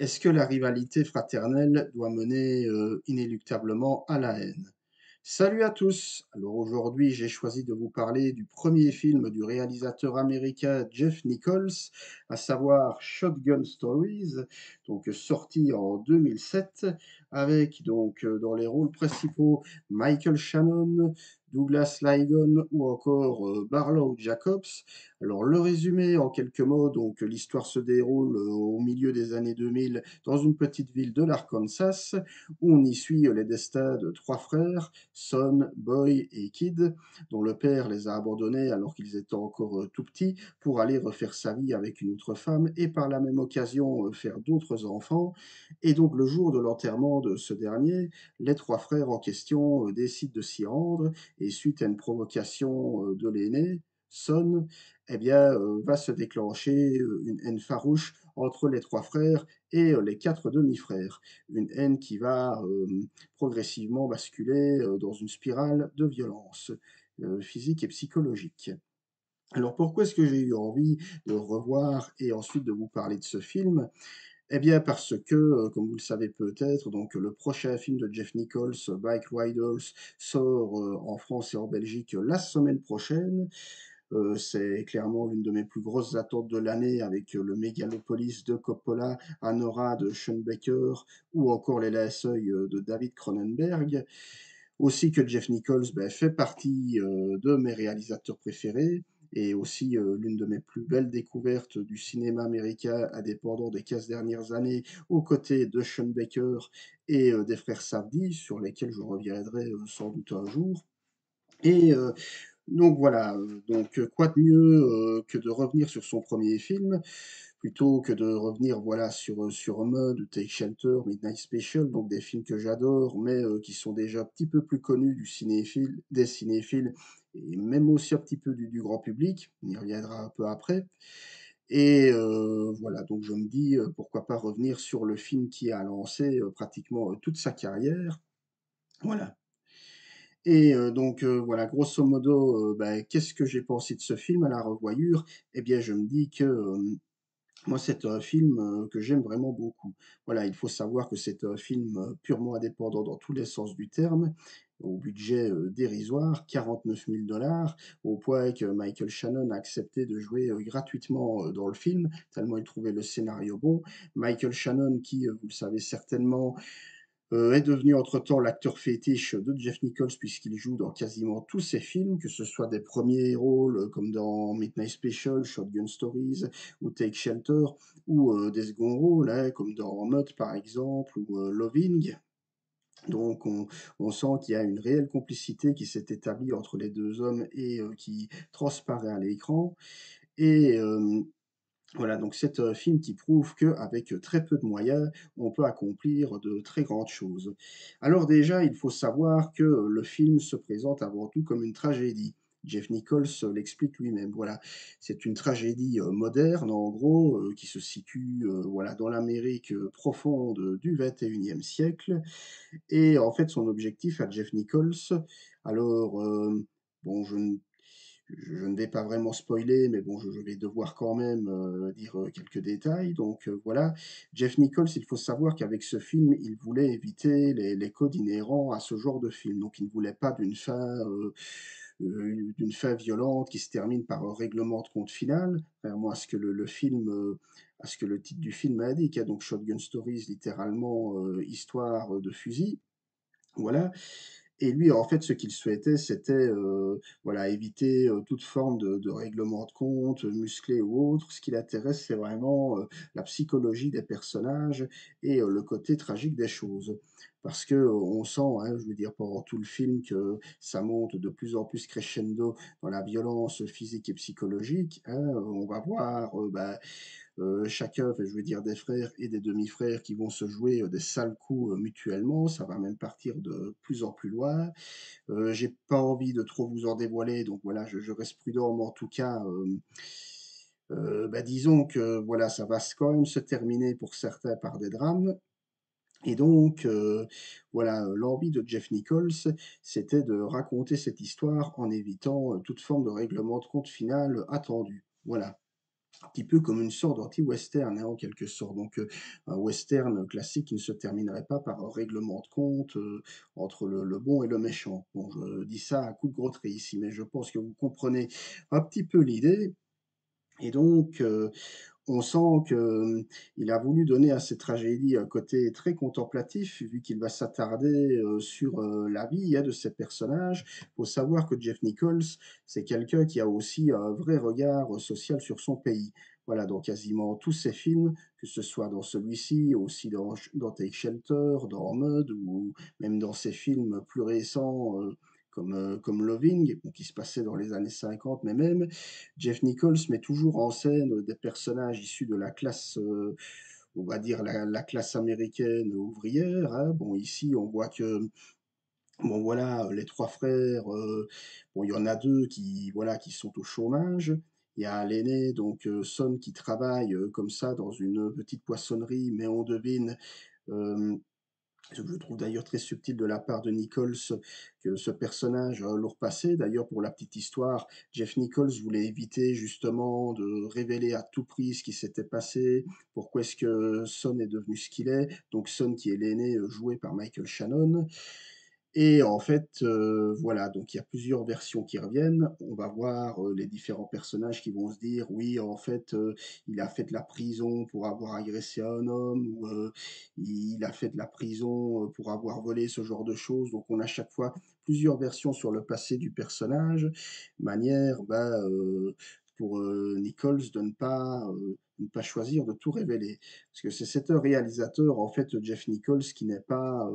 Est-ce que la rivalité fraternelle doit mener, inéluctablement à la haine? Salut à tous! Alors aujourd'hui, j'ai choisi de vous parler du premier film du réalisateur américain Jeff Nichols, à savoir Shotgun Stories, donc sorti en 2007, avec dans les rôles principaux Michael Shannon, Douglas Ligon ou encore Barlow Jacobs. Alors le résumé en quelques mots, donc l'histoire se déroule au milieu des années 2000 dans une petite ville de l'Arkansas où on y suit les destins de trois frères, Son, Boy et Kid, dont le père les a abandonnés alors qu'ils étaient encore tout petits pour aller refaire sa vie avec une autre femme et par la même occasion faire d'autres enfants. Et donc le jour de l'enterrement de ce dernier, les trois frères en question décident de s'y rendre et suite à une provocation de l'aîné, Son, eh bien, va se déclencher une haine farouche entre les trois frères et les quatre demi-frères. Une haine qui va progressivement basculer dans une spirale de violence physique et psychologique. Alors pourquoi est-ce que j'ai eu envie de revoir et ensuite de vous parler de ce film? Eh bien parce que, comme vous le savez peut-être, donc le prochain film de Jeff Nichols, Bike Riders, sort en France et en Belgique la semaine prochaine. C'est clairement l'une de mes plus grosses attentes de l'année avec le Mégalopolis de Coppola, Anora de Sean Baker ou encore Les Seuil de David Cronenberg. Aussi que Jeff Nichols fait partie de mes réalisateurs préférés et aussi l'une de mes plus belles découvertes du cinéma américain indépendant des 15 dernières années, aux côtés de Sean Baker et des frères Safdie, sur lesquels je reviendrai sans doute un jour. Et donc voilà, quoi de mieux, que de revenir sur son premier film, plutôt que de revenir, voilà, sur Mud ou Take Shelter, Midnight Special, donc des films que j'adore, mais qui sont déjà un petit peu plus connus des cinéphiles et même aussi un petit peu du grand public. On y reviendra un peu après. Et voilà, donc je me dis, pourquoi pas revenir sur le film qui a lancé, pratiquement, toute sa carrière. Voilà. Et voilà, grosso modo, qu'est-ce que j'ai pensé de ce film à la revoyure? Eh bien, je me dis que, moi, c'est un film, que j'aime vraiment beaucoup. Voilà, il faut savoir que c'est un film, purement indépendant dans tous les sens du terme, au budget, dérisoire, 49 000 $, au point que Michael Shannon a accepté de jouer, gratuitement, dans le film, tellement il trouvait le scénario bon. Michael Shannon qui, vous le savez certainement, est devenu entre-temps l'acteur fétiche de Jeff Nichols puisqu'il joue dans quasiment tous ses films, que ce soit des premiers rôles comme dans Midnight Special, Shotgun Stories ou Take Shelter, ou des seconds rôles hein, comme dans Mud par exemple ou Loving. Donc on sent qu'il y a une réelle complicité qui s'est établie entre les deux hommes et qui transparaît à l'écran. Et voilà, donc c'est un film qui prouve qu'avec très peu de moyens, on peut accomplir de très grandes choses. Alors déjà, il faut savoir que le film se présente avant tout comme une tragédie. Jeff Nichols l'explique lui-même. Voilà, c'est une tragédie moderne, en gros, qui se situe voilà, dans l'Amérique profonde du 21e siècle. Et en fait, son objectif à Jeff Nichols, alors, bon, je ne vais pas vraiment spoiler, mais bon, je vais devoir quand même dire quelques détails. Donc voilà, Jeff Nichols, il faut savoir qu'avec ce film, il voulait éviter les codes inhérents à ce genre de film. Donc il ne voulait pas d'une fin violente qui se termine par un règlement de compte final, contrairement à ce que le film, à ce que le titre du film indique, hein, donc Shotgun Stories, littéralement histoire de fusil. Voilà. Et lui, en fait, ce qu'il souhaitait, c'était, voilà, éviter, toute forme de règlement de compte, musclé ou autre. Ce qui l'intéresse, c'est vraiment, la psychologie des personnages et le côté tragique des choses. Parce que, on sent, hein, je veux dire, pendant tout le film que ça monte de plus en plus crescendo dans la violence physique et psychologique, hein. On va voir, chacun, enfin, je veux dire des frères et des demi-frères qui vont se jouer, des sales coups, mutuellement. Ça va même partir de plus en plus loin. J'ai pas envie de trop vous en dévoiler, donc voilà, je reste prudent, mais en tout cas, disons que voilà, ça va quand même se terminer pour certains par des drames. Et donc, voilà, l'envie de Jeff Nichols, c'était de raconter cette histoire en évitant, toute forme de règlement de compte final attendu. Voilà. un petit peu comme une sorte d'anti-western, hein, en quelque sorte. Donc, un western classique qui ne se terminerait pas par un règlement de compte, entre le bon et le méchant. Bon, je dis ça à coups de gros traits ici, mais je pense que vous comprenez un petit peu l'idée. Et donc, on sent que, il a voulu donner à cette tragédie un côté très contemplatif, vu qu'il va s'attarder, sur, la vie, hein, de ces personnages. Il faut savoir que Jeff Nichols, c'est quelqu'un qui a aussi un vrai regard, social sur son pays. Voilà, dans quasiment tous ses films, que ce soit dans celui-ci, aussi dans Take Shelter, dans Mud ou même dans ses films plus récents, comme Loving, bon, qui se passait dans les années 50, mais même Jeff Nichols met toujours en scène des personnages issus de la classe, on va dire la classe américaine ouvrière, hein. Bon, ici, on voit que, bon, voilà, les 3 frères, bon, il y en a 2 qui, voilà, qui sont au chômage. Il y a l'aîné, donc Son, qui travaille, comme ça dans une petite poissonnerie, mais on devine, hem ce que je trouve d'ailleurs très subtil de la part de Nichols, que ce personnage a un lourd passé. D'ailleurs, pour la petite histoire, Jeff Nichols voulait éviter justement de révéler à tout prix ce qui s'était passé, pourquoi est-ce que Son est devenu ce qu'il est. Donc Son, qui est l'aîné, joué par Michael Shannon. Et en fait, voilà, donc il y a plusieurs versions qui reviennent. On va voir, les différents personnages qui vont se dire: «Oui, en fait, il a fait de la prison pour avoir agressé un homme» ou, «Il a fait de la prison, pour avoir volé», ce genre de choses. Donc on a à chaque fois plusieurs versions sur le passé du personnage, manière, bah, pour, Nichols de ne pas choisir de tout révéler. Parce que c'est un réalisateur, en fait, Jeff Nichols, qui n'est pas,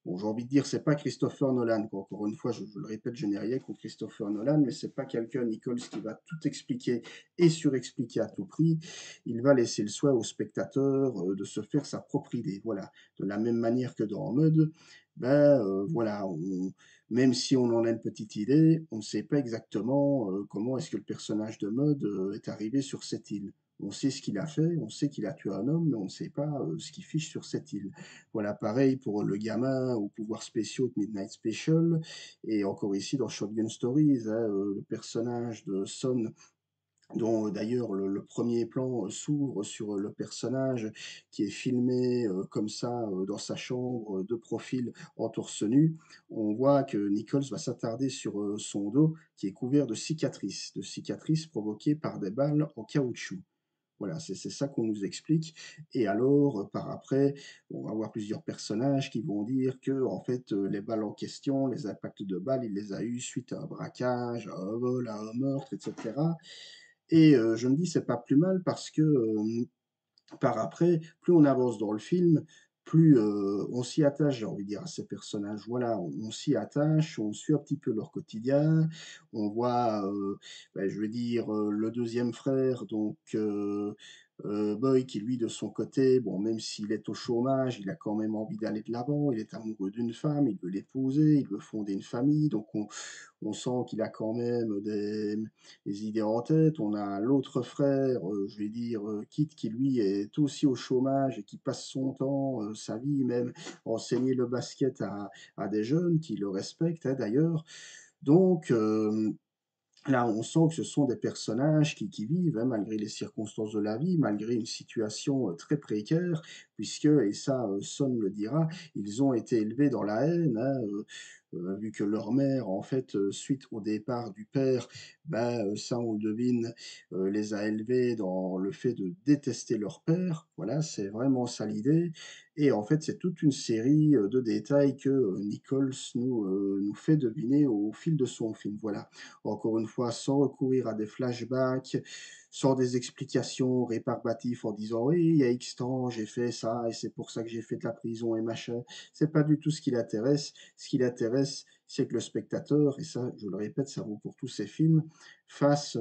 bon, j'ai envie de dire, c'est pas Christopher Nolan, quoi. Encore une fois, je le répète, je n'ai rien contre Christopher Nolan, mais c'est pas quelqu'un, Nichols, qui va tout expliquer et surexpliquer à tout prix. Il va laisser le soin au spectateur, de se faire sa propre idée, voilà. De la même manière que dans Mud, ben, voilà, même si on en a une petite idée, on ne sait pas exactement, comment est-ce que le personnage de Mud, est arrivé sur cette île. On sait ce qu'il a fait, on sait qu'il a tué un homme, mais on ne sait pas, ce qu'il fiche sur cette île. Voilà, pareil pour le gamin aux pouvoirs spéciaux de Midnight Special et encore ici dans Shotgun Stories, hein, le personnage de Son dont d'ailleurs le 1er plan, s'ouvre sur, le personnage qui est filmé, comme ça, dans sa chambre, de profil en torse nu. On voit que Nichols va s'attarder sur, son dos qui est couvert de cicatrices provoquées par des balles en caoutchouc. Voilà, c'est ça qu'on nous explique et alors, par après, on va avoir plusieurs personnages qui vont dire que en fait, les balles en question, les impacts de balles, il les a eus suite à un braquage, à un vol, à un meurtre et cetera et je me dis: «C'est pas plus mal» parce que, par après, plus on avance dans le film, plus, on s'y attache, j'ai envie de dire, à ces personnages. Voilà, on s'y attache, on suit un petit peu leur quotidien. On voit, je vais dire, le deuxième frère, donc Boy, qui lui, de son côté, bon, même s'il est au chômage, il a quand même envie d'aller de l'avant. Il est amoureux d'une femme, il veut l'épouser, il veut fonder une famille. Donc on sent qu'il a quand même des idées en tête. On a l'autre frère, je vais dire, Kit, qui lui est aussi au chômage et qui passe son temps, sa vie même, à enseigner le basket à des jeunes qui le respectent, hein, d'ailleurs. Donc, là, on sent que ce sont des personnages qui vivent, hein, malgré les circonstances de la vie, malgré une situation, très précaire, puisque et ça, Son le dira, ils ont été élevés dans la haine, hein, vu que leur mère, en fait, suite au départ du père, bah, ça on le devine, les a élevés dans le fait de détester leur père. Voilà, c'est vraiment ça l'idée et en fait, c'est toute une série, de détails que, Nichols nous fait deviner au fil de son film, voilà. Encore une fois, sans recourir à des flashbacks, sans des explications réparbatives en disant: «Oui, il y a X temps, j'ai fait ça et c'est pour ça que j'ai fait de la prison et machin». C'est pas du tout ce qui l'intéresse. Ce qui l'intéresse, c'est que le spectateur et ça, je le répète, ça vaut pour tous ces films, fasse,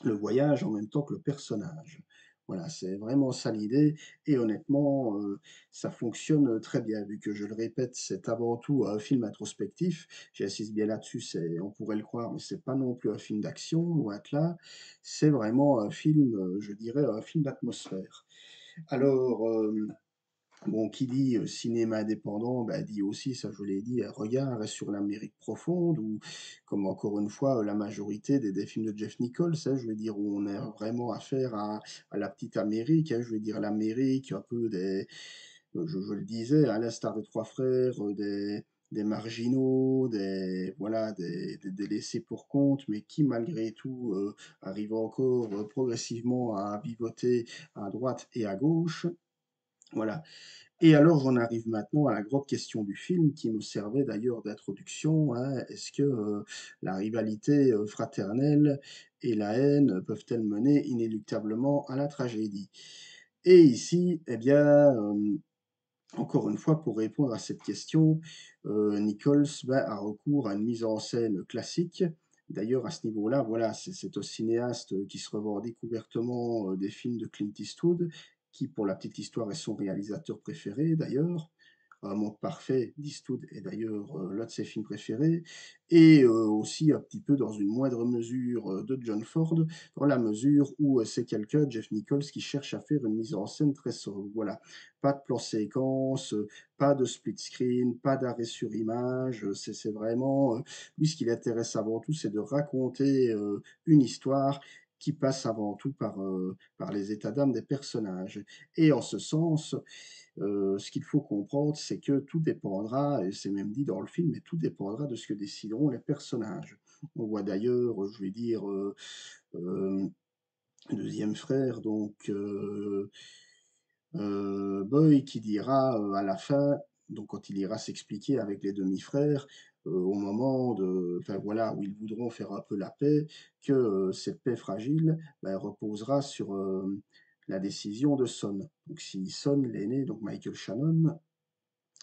le voyage en même temps que le personnage. Voilà, c'est vraiment ça l'idée et honnêtement, ça fonctionne, très bien vu que je le répète, c'est avant tout un film introspectif. J'insiste bien là-dessus, c'est on pourrait le croire, mais c'est pas non plus un film d'action, loin de là. C'est vraiment un film, je dirais un film d'atmosphère. Alors, Bon, qui dit, cinéma indépendant, bah, dit aussi, ça je l'ai dit, un regard sur l'Amérique profonde ou comme encore une fois, la majorité des films de Jeff Nichols, hein, je veux dire, où on a vraiment affaire à la petite Amérique, hein, je veux dire l'Amérique un peu des je le disais, à l'instar des Trois Frères, des marginaux, des voilà, des laissés pour compte, mais qui malgré tout, arrivent encore, progressivement à vivoter à droite et à gauche. Voilà. Et alors j'en arrive maintenant à la grande question du film qui me servait d'ailleurs d'introduction, hein. Est-ce que, la rivalité, fraternelle et la haine peuvent-elles mener inéluctablement à la tragédie? Et ici, eh bien, encore une fois, pour répondre à cette question, Nichols, bah, a recours à une mise en scène classique. D'ailleurs, à ce niveau-là, voilà, c'est un cinéaste, qui se revendique ouvertement, des films de Clint Eastwood, qui, pour la petite histoire, est son réalisateur préféré d'ailleurs. Un monde parfait d'Eastwood est d'ailleurs, l'un de ses films préférés et aussi un petit peu dans une moindre mesure, de John Ford, dans la mesure où, c'est quelqu'un, Jeff Nichols, qui cherche à faire une mise en scène très sobre. Voilà. Pas de plan séquence, pas de split screen, pas d'arrêt sur image, c'est vraiment, lui ce qui l'intéresse avant tout, c'est de raconter, une histoire qui passe avant tout par les états d'âme des personnages et en ce sens, ce qu'il faut comprendre, c'est que tout dépendra et c'est même dit dans le film, mais tout dépendra de ce que décideront les personnages. On voit d'ailleurs, je vais dire, hem, 2 frère donc Boy qui dira, à la fin, donc quand il ira s'expliquer avec les demi-frères, au moment de enfin voilà, où ils voudront faire un peu la paix, que, cette paix fragile, bah, elle reposera sur, la décision de Son. Donc si Son, l'aîné, donc Michael Shannon,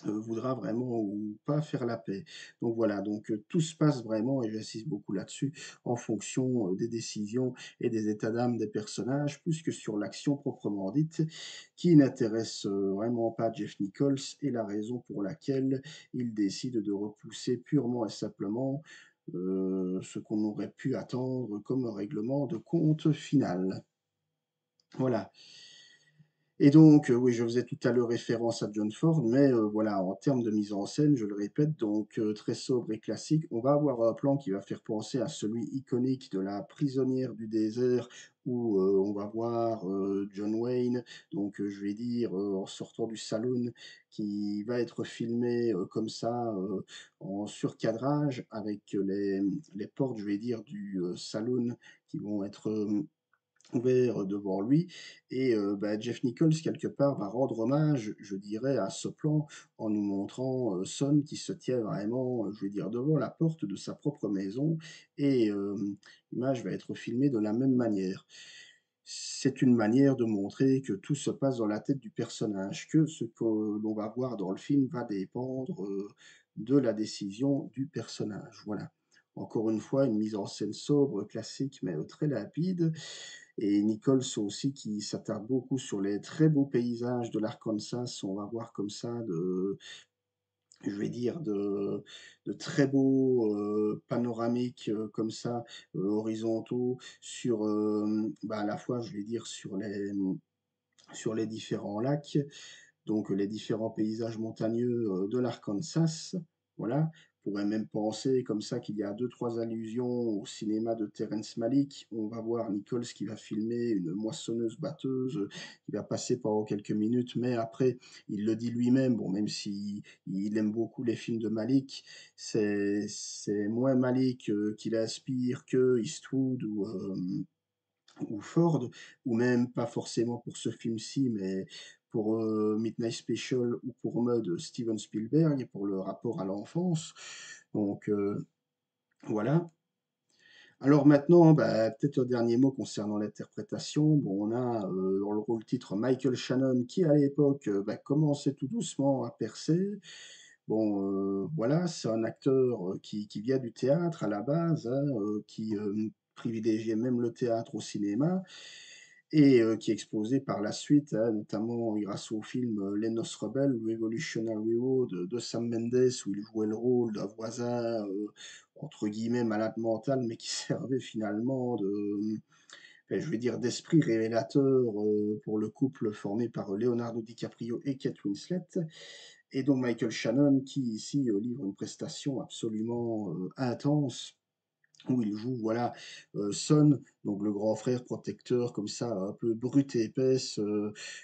voudra vraiment ou pas faire la paix. Donc voilà, donc tout se passe vraiment et j'insiste beaucoup là-dessus, en fonction, des décisions et des états d'âme des personnages, plus que sur l'action proprement dite, qui n'intéresse, vraiment pas Jeff Nichols et la raison pour laquelle il décide de repousser purement et simplement, ce qu'on aurait pu attendre comme un règlement de compte final. Voilà. Et donc, oui, je faisais tout à l'heure référence à John Ford, mais voilà, en termes de mise en scène, je le répète, donc très sobre et classique. On va avoir un plan qui va faire penser à celui iconique de La prisonnière du désert où, on va voir, John Wayne, donc je vais dire, en sortant du saloon, qui va être filmé, comme ça, en surcadrage avec les portes, je vais dire, du, saloon qui vont être, ouvert devant lui et bah, Jeff Nichols, quelque part, va rendre hommage, je dirais, à ce plan en nous montrant, Son qui se tient vraiment, je vais dire, devant la porte de sa propre maison et l'image va être filmée de la même manière. C'est une manière de montrer que tout se passe dans la tête du personnage, que ce que l'on va voir dans le film va dépendre, de la décision du personnage, voilà. Encore une fois, une mise en scène sobre, classique, mais très limpide et Nichols aussi qui s'attarde beaucoup sur les très beaux paysages de l'Arkansas. On va voir comme ça je vais dire de très beaux, panoramiques, comme ça, horizontaux sur, bah, à la fois, je vais dire sur les différents lacs donc les différents paysages montagneux, de l'Arkansas, voilà. On pourrait même penser comme ça qu'il y a deux trois allusions au cinéma de Terrence Malick. On va voir Nichols qui va filmer une moissonneuse-batteuse, qui va passer pendant quelques minutes, mais après, il le dit lui-même, bon, même s'il il aime beaucoup les films de Malick, c'est moins Malick, qui l'inspire que Eastwood ou Ford, ou même pas forcément pour ce film-ci, mais pour, Midnight Special ou pour Mud, Steven Spielberg, pour le rapport à l'enfance. Donc, voilà. Alors maintenant, bah, peut-être un dernier mot concernant l'interprétation. Bon, on a, dans le rôle titre Michael Shannon qui à l'époque, bah, commençait tout doucement à percer. Bon, voilà, c'est un acteur, qui vient du théâtre à la base, hein, qui, privilégiait même le théâtre au cinéma et qui est exposé par la suite, hein, notamment grâce au film, Les Noces rebelles, Revolutionary Road de Sam Mendes, où il jouait le rôle d'un voisin, entre guillemets «malade mental», mais qui servait finalement je vais dire d'esprit révélateur, pour le couple formé par Leonardo DiCaprio et Kate Winslet. Et donc Michael Shannon qui ici, livre une prestation absolument, intense où il joue, voilà, Son, donc le grand frère protecteur comme ça, un peu brute et épaisse,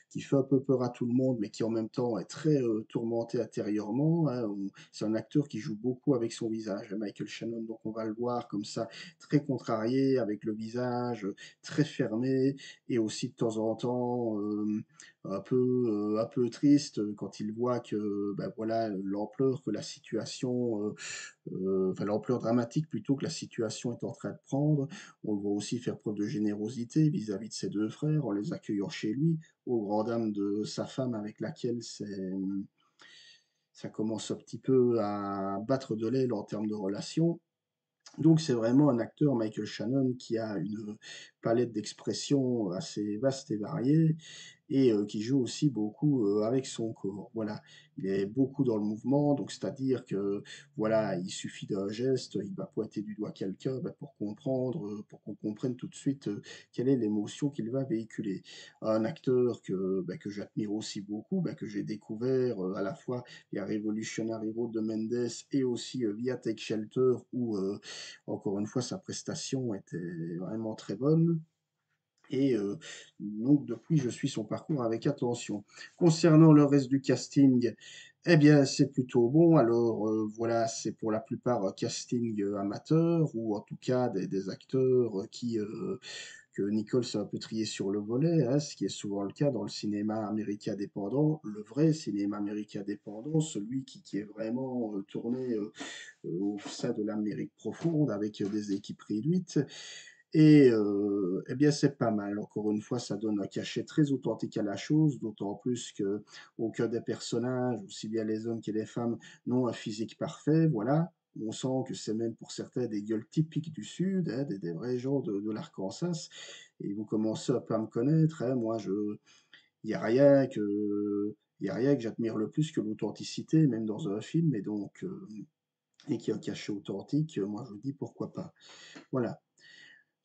qui fait un peu peur à tout le monde, mais qui en même temps est très, tourmenté intérieurement, hein. On C'est un acteur qui joue beaucoup avec son visage, hein, Michael Shannon, donc on va le voir comme ça, très contrarié, avec le visage, très fermé et aussi de temps en temps, un peu triste, quand il voit que, bah, voilà, l'ampleur que la situation, enfin l'ampleur dramatique plutôt que la situation est en train de prendre. On le voit aussi faire preuve de générosité vis-à-vis de ses 2 frères en les accueillant chez lui, aux grand dames de sa femme avec laquelle ça commence un petit peu à battre de l'aile en termes de relations. Donc c'est vraiment un acteur, Michael Shannon, qui a une palette d'expressions assez vaste et variée et qui joue aussi beaucoup, avec son corps. Voilà, il est beaucoup dans le mouvement, donc c'est-à-dire que, voilà, il suffit d'un geste, il va pointer du doigt quelqu'un, bah, pour comprendre, pour qu'on comprenne tout de suite, quelle est l'émotion qu'il va véhiculer. Un acteur que j'admire aussi beaucoup, bah, que j'ai découvert, à la fois via Revolutionary Road de Mendes et aussi, via Take Shelter où, encore une fois sa prestation était vraiment très bonne et donc depuis, je suis son parcours avec attention. Concernant le reste du casting, eh bien, c'est plutôt bon. Alors, voilà, c'est pour la plupart un casting, amateur ou en tout cas des acteurs, que Nichols a un peu trié sur le volet, hein, ce qui est souvent le cas dans le cinéma américain indépendant, le vrai cinéma américain indépendant, celui qui est vraiment, tourné, au sein de l'Amérique profonde avec, des équipes réduites. Et eh bien, c'est pas mal. Encore une fois, ça donne un cachet très authentique à la chose, d'autant plus qu'aucun des personnages, aussi bien les hommes que les femmes, n'ont un physique parfait, voilà. On sent que c'est même pour certains des gueules typiques du Sud, hein, des vrais gens de l'Arkansas. Et vous commencez un peu à me connaître, hein, moi je il y a rien que il y a rien que j'admire le plus que l'authenticité, même dans un film et donc et qui est un cachet authentique, moi je vous dis pourquoi pas. Voilà.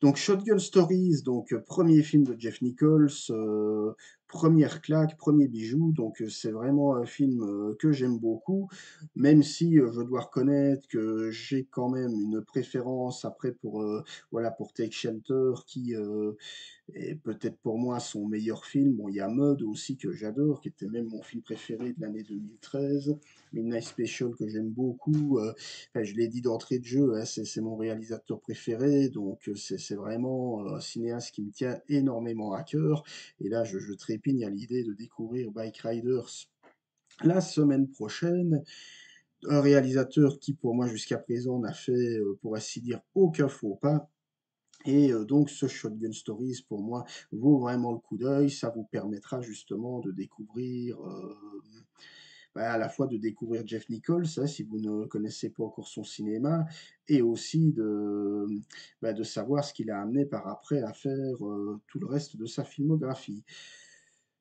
Donc Shotgun Stories, donc 1er film de Jeff Nichols, 1re claque, 1er bijou, donc c'est vraiment un film, que j'aime beaucoup, même si, je dois reconnaître que j'ai quand même une préférence après pour, voilà, pour Take Shelter qui, est peut-être pour moi son meilleur film. Bon, il y a Mud aussi que j'adore, qui était même mon film préféré de l'année 2013. Midnight Special que j'aime beaucoup, enfin, je l'ai dit d'entrée de jeu, hein, c'est mon réalisateur préféré, donc c'est vraiment, un cinéaste qui me tient énormément à cœur et là, je trépigne à l'idée de découvrir Bike Riders la semaine prochaine. Un réalisateur qui, pour moi, jusqu'à présent, n'a fait, pour ainsi dire, aucun faux pas et donc ce Shotgun Stories, pour moi, vaut vraiment le coup d'œil. Ça vous permettra justement de découvrir, bah, à la fois de découvrir Jeff Nichols, hein, si vous ne connaissez pas encore son cinéma et aussi bah, de savoir ce qu'il a amené par après à faire, tout le reste de sa filmographie.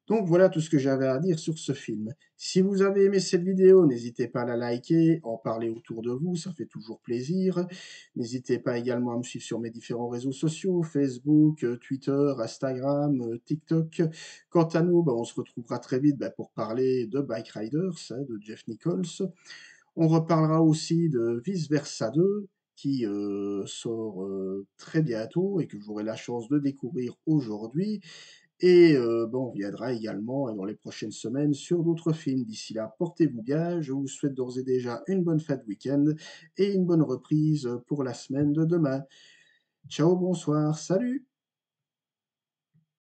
Donc voilà tout ce que j'avais à dire sur ce film. Si vous avez aimé cette vidéo, n'hésitez pas à la liker, en parler autour de vous, ça fait toujours plaisir. N'hésitez pas également à me suivre sur mes différents réseaux sociaux, Facebook, Twitter, Instagram, TikTok. Quant à nous, bah, on se retrouvera très vite bah, pour parler de Bike Riders, hein, de Jeff Nichols. On reparlera aussi de Vice Versa 2, qui sort très bientôt et que j'aurai la chance de découvrir aujourd'hui. Et bon, on viendra également, dans les prochaines semaines sur d'autres films. D'ici là, portez-vous bien. Je vous souhaite d'ores et déjà une bonne fin de week-end et une bonne reprise pour la semaine de demain. Ciao, bonsoir, salut!